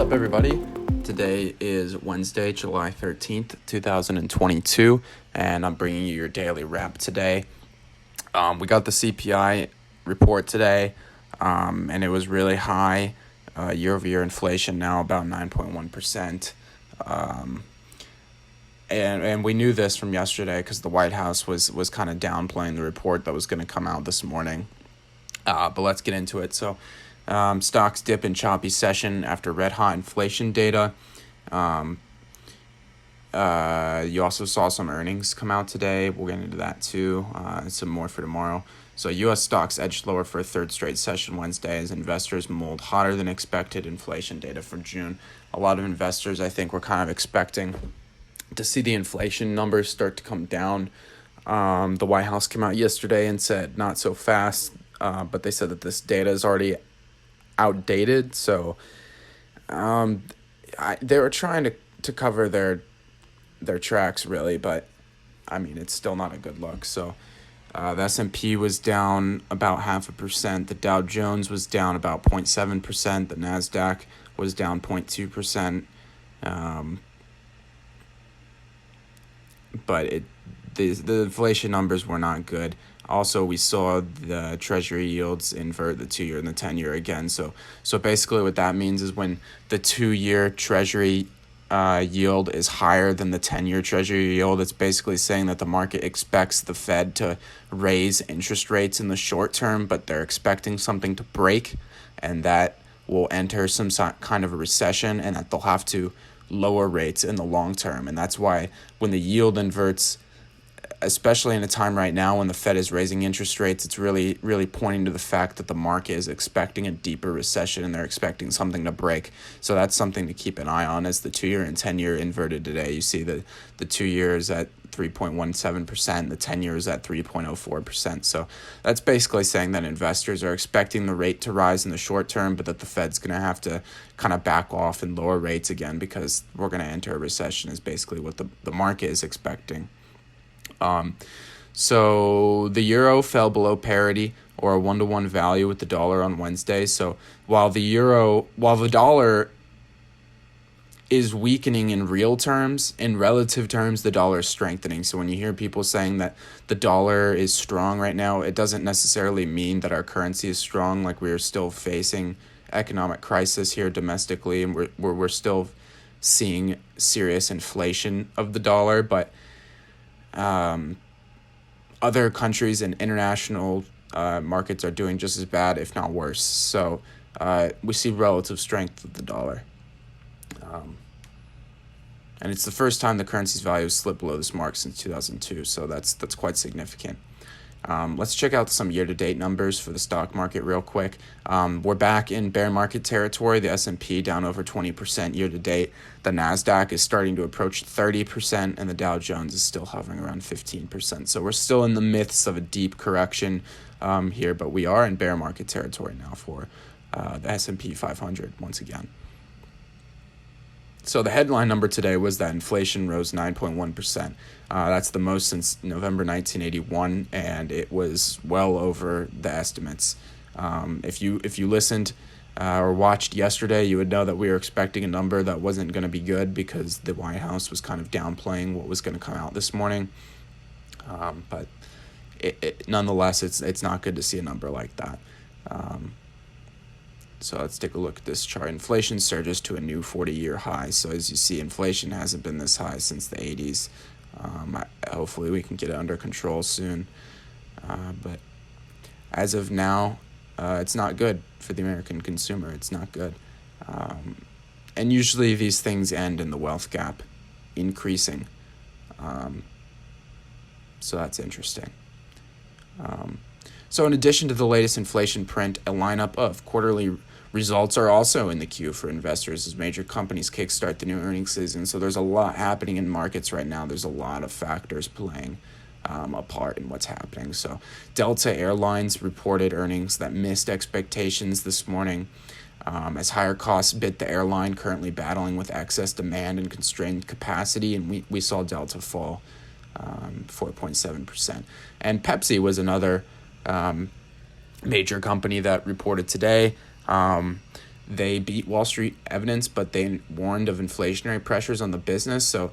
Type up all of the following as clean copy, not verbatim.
up, everybody? Today is Wednesday, July 13th, 2022, and I'm bringing you your daily wrap today. We got the CPI report today, and it was really high. Year-over-year inflation now about 9.1%. And we knew this from yesterday because the White House was kind of downplaying the report that was going to come out this morning. But let's get into it. So stocks dip in choppy session after red-hot inflation data. You also saw some earnings come out today. We'll get into that too. Some more for tomorrow. So U.S. stocks edged lower for a third straight session Wednesday as investors mulled hotter than expected inflation data for June. A lot of investors, I think, were kind of expecting to see the inflation numbers start to come down. The White House came out yesterday and said not so fast, but they said that this data is already outdated. So they were trying to cover their tracks, really, but I mean, it's still not a good look. So the S&P was down about 0.5%. The Dow Jones was down about 0.7%. The NASDAQ was down 0.2%. But the inflation numbers were not good. Also, we saw the Treasury yields invert the 2-year and the 10-year again. So basically what that means is when the 2-year Treasury yield is higher than the 10-year Treasury yield, it's basically saying that the market expects the Fed to raise interest rates in the short term, but they're expecting something to break, and that will enter some kind of a recession, and that they'll have to lower rates in the long term. And that's why when the yield inverts, especially in a time right now when the Fed is raising interest rates, it's really, really pointing to the fact that the market is expecting a deeper recession and they're expecting something to break. So that's something to keep an eye on as the 2-year and 10-year inverted today. You see the 2-year is at 3.17%, the 10-year is at 3.04%. So that's basically saying that investors are expecting the rate to rise in the short term, but that the Fed's going to have to kind of back off and lower rates again because we're going to enter a recession is basically what the market is expecting. So the euro fell below parity or a 1-to-1 value with the dollar on Wednesday. So while the dollar is weakening in real terms, in relative terms, the dollar is strengthening. So when you hear people saying that the dollar is strong right now, it doesn't necessarily mean that our currency is strong. Like, we're still facing economic crisis here domestically, and we're still seeing serious inflation of the dollar, but other countries and international markets are doing just as bad, if not worse. So we see relative strength of the dollar. And it's the first time the currency's value has slipped below this mark since 2002, so that's quite significant. Let's check out some year-to-date numbers for the stock market real quick. We're back in bear market territory. The S&P down over 20% year-to-date. The NASDAQ is starting to approach 30%, and the Dow Jones is still hovering around 15%. So we're still in the midst of a deep correction here, but we are in bear market territory now for the S&P 500 once again. So the headline number today was that inflation rose 9.1%. That's the most since November 1981, and it was well over the estimates. If you listened or watched yesterday, you would know that we were expecting a number that wasn't going to be good because the White House was kind of downplaying what was going to come out this morning. But nonetheless, it's not good to see a number like that. So let's take a look at this chart. Inflation surges to a new 40-year high. So as you see, inflation hasn't been this high since the 80s. Hopefully we can get it under control soon. But as of now, it's not good for the American consumer. It's not good. And usually these things end in the wealth gap increasing. So that's interesting. So in addition to the latest inflation print, a lineup of quarterly results are also in the queue for investors as major companies kickstart the new earnings season. So there's a lot happening in markets right now. There's a lot of factors playing a part in what's happening. So Delta Airlines reported earnings that missed expectations this morning as higher costs bit the airline, currently battling with excess demand and constrained capacity. And we saw Delta fall 4.7%. And Pepsi was another major company that reported today. they beat Wall Street evidence, but they warned of inflationary pressures on the business. So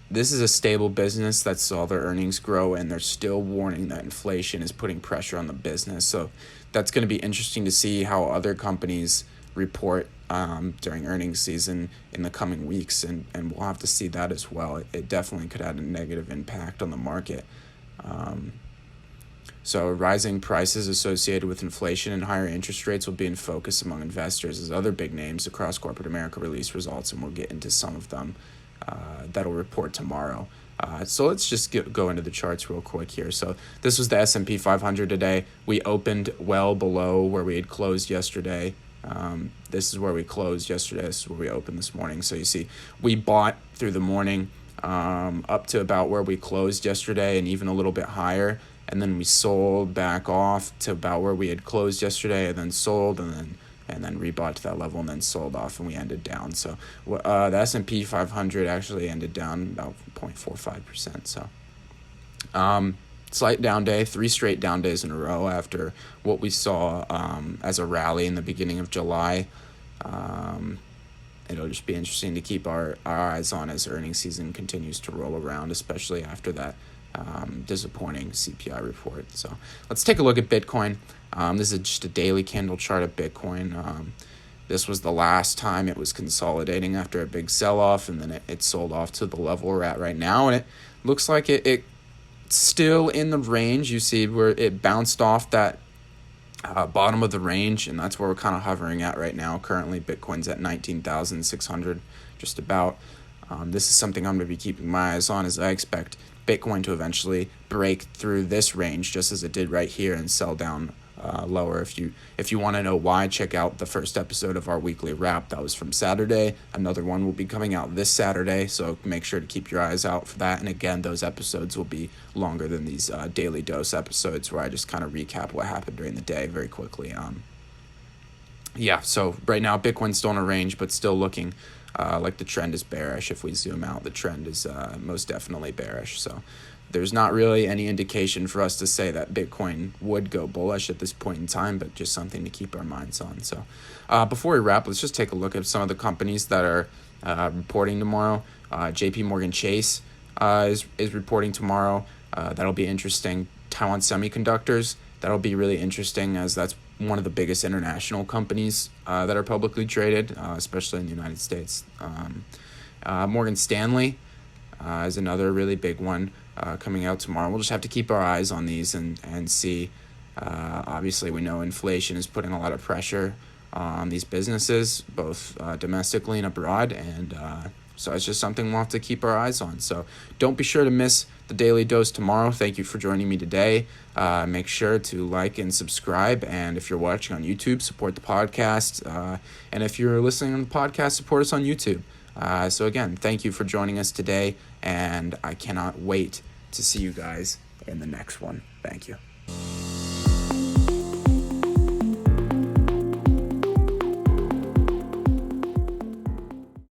this is a stable business that saw their earnings grow, and they're still warning that inflation is putting pressure on the business. So that's going to be interesting to see how other companies report during earnings season in the coming weeks, and we'll have to see that as well. It definitely could have a negative impact on the market. So rising prices associated with inflation and higher interest rates will be in focus among investors as other big names across corporate America release results, and we'll get into some of them that'll report tomorrow. So let's just go into the charts real quick here. So this was the S&P 500 today. We opened well below where we had closed yesterday. This is where we closed yesterday. This is where we opened this morning. So you see, we bought through the morning up to about where we closed yesterday and even a little bit higher. And then we sold back off to about where we had closed yesterday, and then sold, and then rebought to that level, and then sold off, and we ended down. So the S&P 500 actually ended down about 0.45%. So slight down day, 3 straight down days in a row after what we saw as a rally in the beginning of July. It'll just be interesting to keep our eyes on as earnings season continues to roll around, especially after that disappointing CPI report. So let's take a look at Bitcoin. This is just a daily candle chart of Bitcoin. This was the last time it was consolidating after a big sell-off, and then it sold off to the level we're at right now, and it looks like it's still in the range. You see where it bounced off that bottom of the range, and that's where we're kind of hovering at right now. Currently, Bitcoin's at 19,600, just about. This is something I'm going to be keeping my eyes on, as I expect Bitcoin to eventually break through this range, just as it did right here, and sell down lower. If you want to know why, check out the first episode of our weekly wrap. That was from Saturday. Another one will be coming out this Saturday, so make sure to keep your eyes out for that. And again, those episodes will be longer than these daily dose episodes, where I just kind of recap what happened during the day very quickly. So right now Bitcoin's still in a range, but still looking like the trend is bearish. If we zoom out, the trend is most definitely bearish. So there's not really any indication for us to say that Bitcoin would go bullish at this point in time, but just something to keep our minds on. So before we wrap, let's just take a look at some of the companies that are reporting tomorrow. JP Morgan Chase is reporting tomorrow. That'll be interesting. Taiwan Semiconductors, that'll be really interesting, as that's one of the biggest international companies that are publicly traded, especially in the United States. Morgan Stanley is another really big one coming out tomorrow. We'll just have to keep our eyes on these and see. Obviously, we know inflation is putting a lot of pressure on these businesses, both domestically and abroad, and so it's just something we'll have to keep our eyes on. So don't be sure to miss the Daily Dose tomorrow. Thank you for joining me today. Make sure to like and subscribe, and if you're watching on YouTube, support the podcast, and if you're listening on the podcast, support us on YouTube. So again, thank you for joining us today, and I cannot wait to see you guys in the next one. Thank you.